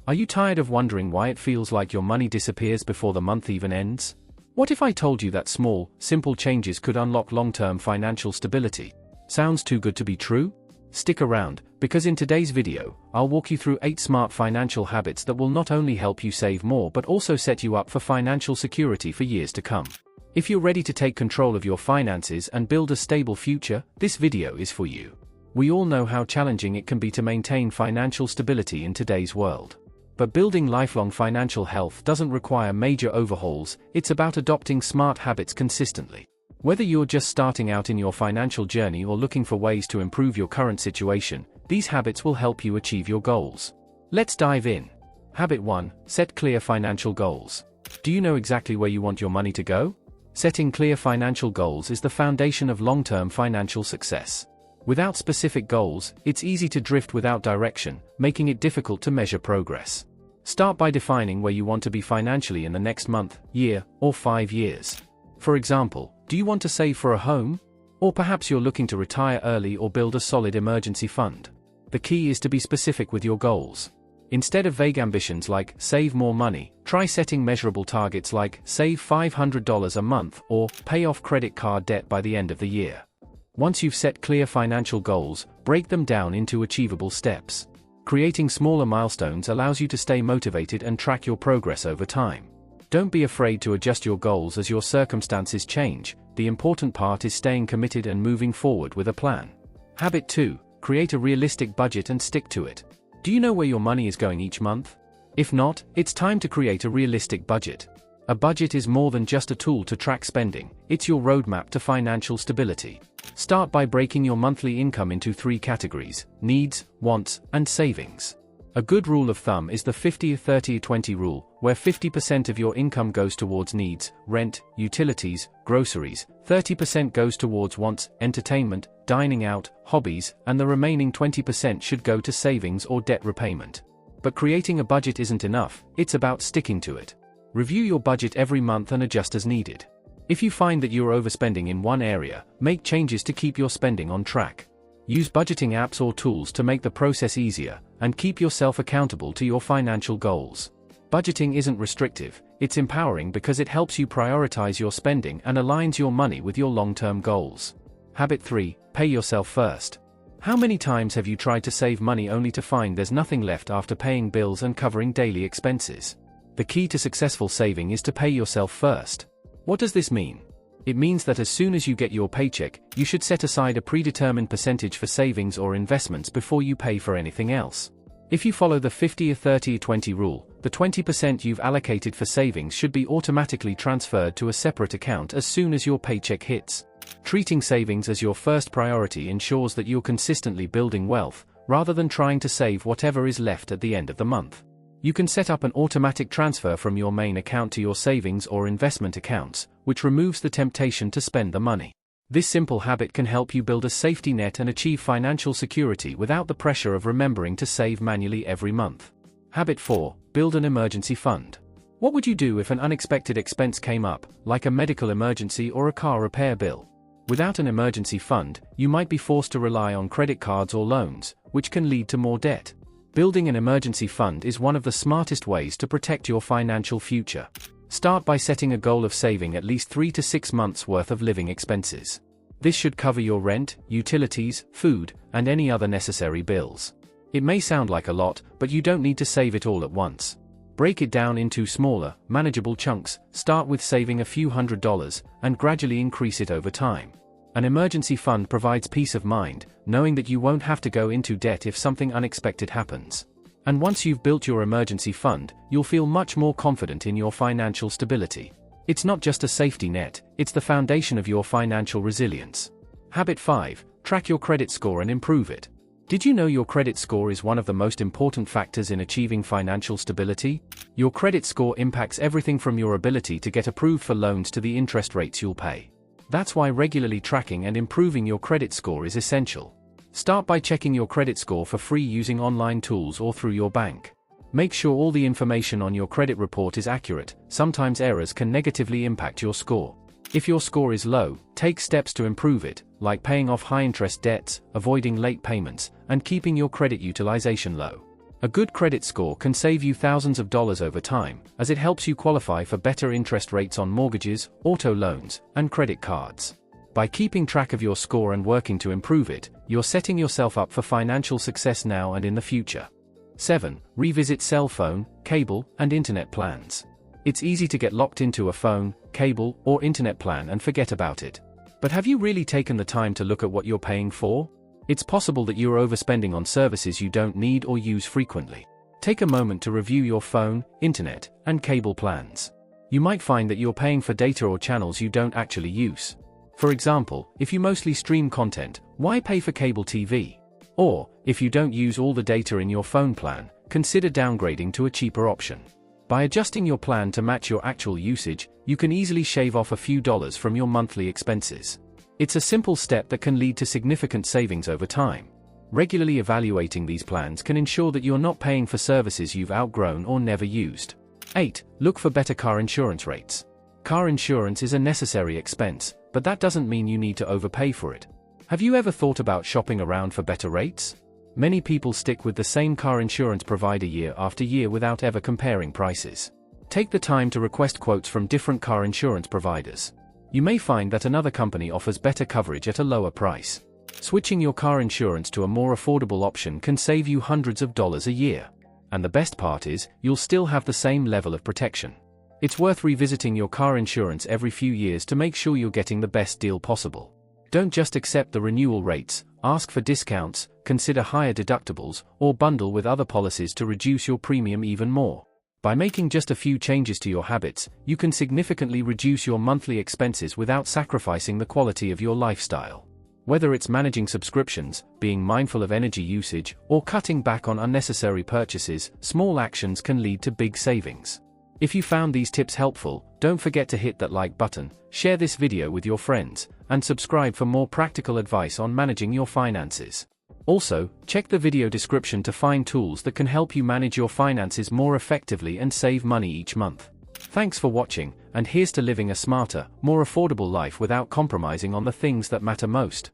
Are you tired of wondering why it feels like your money disappears before the month even ends? What if I told you that small, simple changes could unlock long-term financial stability? Sounds too good to be true? Stick around, because in today's video, I'll walk you through 8 smart financial habits that will not only help you save more but also set you up for financial security for years to come. If you're ready to take control of your finances and build a stable future, this video is for you. We all know how challenging it can be to maintain financial stability in today's world. But building lifelong financial health doesn't require major overhauls, it's about adopting smart habits consistently. Whether you're just starting out in your financial journey or looking for ways to improve your current situation, these habits will help you achieve your goals. Let's dive in. Habit 1. Set clear financial goals. Do you know exactly where you want your money to go? Setting clear financial goals is the foundation of long-term financial success. Without specific goals, it's easy to drift without direction, making it difficult to measure progress. Start by defining where you want to be financially in the next month, year, or 5 years. For example, do you want to save for a home? Or perhaps you're looking to retire early or build a solid emergency fund. The key is to be specific with your goals. Instead of vague ambitions like save more money, try setting measurable targets like save $500 a month or pay off credit card debt by the end of the year. Once you've set clear financial goals, break them down into achievable steps. Creating smaller milestones allows you to stay motivated and track your progress over time. Don't be afraid to adjust your goals as your circumstances change. The important part is staying committed and moving forward with a plan. Habit 2. Create a realistic budget and stick to it. Do you know where your money is going each month? If not, it's time to create a realistic budget. A budget is more than just a tool to track spending, it's your roadmap to financial stability. Start by breaking your monthly income into 3 categories: needs, wants, and savings. A good rule of thumb is the 50-30-20 rule, where 50% of your income goes towards needs, rent, utilities, groceries, 30% goes towards wants, entertainment, dining out, hobbies, and the remaining 20% should go to savings or debt repayment. But creating a budget isn't enough, it's about sticking to it. Review your budget every month and adjust as needed. If you find that you're overspending in one area, make changes to keep your spending on track. Use budgeting apps or tools to make the process easier, and keep yourself accountable to your financial goals. Budgeting isn't restrictive, it's empowering because it helps you prioritize your spending and aligns your money with your long-term goals. Habit 3. Pay yourself first. How many times have you tried to save money only to find there's nothing left after paying bills and covering daily expenses? The key to successful saving is to pay yourself first. What does this mean? It means that as soon as you get your paycheck, you should set aside a predetermined percentage for savings or investments before you pay for anything else. If you follow the 50-30-20 rule, the 20% you've allocated for savings should be automatically transferred to a separate account as soon as your paycheck hits. Treating savings as your first priority ensures that you're consistently building wealth, rather than trying to save whatever is left at the end of the month. You can set up an automatic transfer from your main account to your savings or investment accounts, which removes the temptation to spend the money. This simple habit can help you build a safety net and achieve financial security without the pressure of remembering to save manually every month. Habit 4. Build an emergency fund. What would you do if an unexpected expense came up, like a medical emergency or a car repair bill? Without an emergency fund, you might be forced to rely on credit cards or loans, which can lead to more debt. Building an emergency fund is one of the smartest ways to protect your financial future. Start by setting a goal of saving at least 3 to 6 months' worth of living expenses. This should cover your rent, utilities, food, and any other necessary bills. It may sound like a lot, but you don't need to save it all at once. Break it down into smaller, manageable chunks, start with saving a few $100s, and gradually increase it over time. An emergency fund provides peace of mind, knowing that you won't have to go into debt if something unexpected happens. And once you've built your emergency fund, you'll feel much more confident in your financial stability. It's not just a safety net, it's the foundation of your financial resilience. Habit 5. Track your credit score and improve it. Did you know your credit score is one of the most important factors in achieving financial stability? Your credit score impacts everything from your ability to get approved for loans to the interest rates you'll pay. That's why regularly tracking and improving your credit score is essential. Start by checking your credit score for free using online tools or through your bank. Make sure all the information on your credit report is accurate, sometimes errors can negatively impact your score. If your score is low, take steps to improve it, like paying off high-interest debts, avoiding late payments, and keeping your credit utilization low. A good credit score can save you thousands of dollars over time, as it helps you qualify for better interest rates on mortgages, auto loans, and credit cards. By keeping track of your score and working to improve it, you're setting yourself up for financial success now and in the future. 7. Revisit cell phone, cable, and internet plans. It's easy to get locked into a phone, cable, or internet plan and forget about it. But have you really taken the time to look at what you're paying for? It's possible that you're overspending on services you don't need or use frequently. Take a moment to review your phone, internet, and cable plans. You might find that you're paying for data or channels you don't actually use. For example, if you mostly stream content, why pay for cable TV? Or, if you don't use all the data in your phone plan, consider downgrading to a cheaper option. By adjusting your plan to match your actual usage, you can easily shave off a few dollars from your monthly expenses. It's a simple step that can lead to significant savings over time. Regularly evaluating these plans can ensure that you're not paying for services you've outgrown or never used. 8. Look for better car insurance rates. Car insurance is a necessary expense, but that doesn't mean you need to overpay for it. Have you ever thought about shopping around for better rates? Many people stick with the same car insurance provider year after year without ever comparing prices. Take the time to request quotes from different car insurance providers. You may find that another company offers better coverage at a lower price. Switching your car insurance to a more affordable option can save you hundreds of dollars a year. And the best part is, you'll still have the same level of protection. It's worth revisiting your car insurance every few years to make sure you're getting the best deal possible. Don't just accept the renewal rates, ask for discounts, consider higher deductibles, or bundle with other policies to reduce your premium even more. By making just a few changes to your habits, you can significantly reduce your monthly expenses without sacrificing the quality of your lifestyle. Whether it's managing subscriptions, being mindful of energy usage, or cutting back on unnecessary purchases, small actions can lead to big savings. If you found these tips helpful, don't forget to hit that like button, share this video with your friends, and subscribe for more practical advice on managing your finances. Also, check the video description to find tools that can help you manage your finances more effectively and save money each month. Thanks for watching, and here's to living a smarter, more affordable life without compromising on the things that matter most.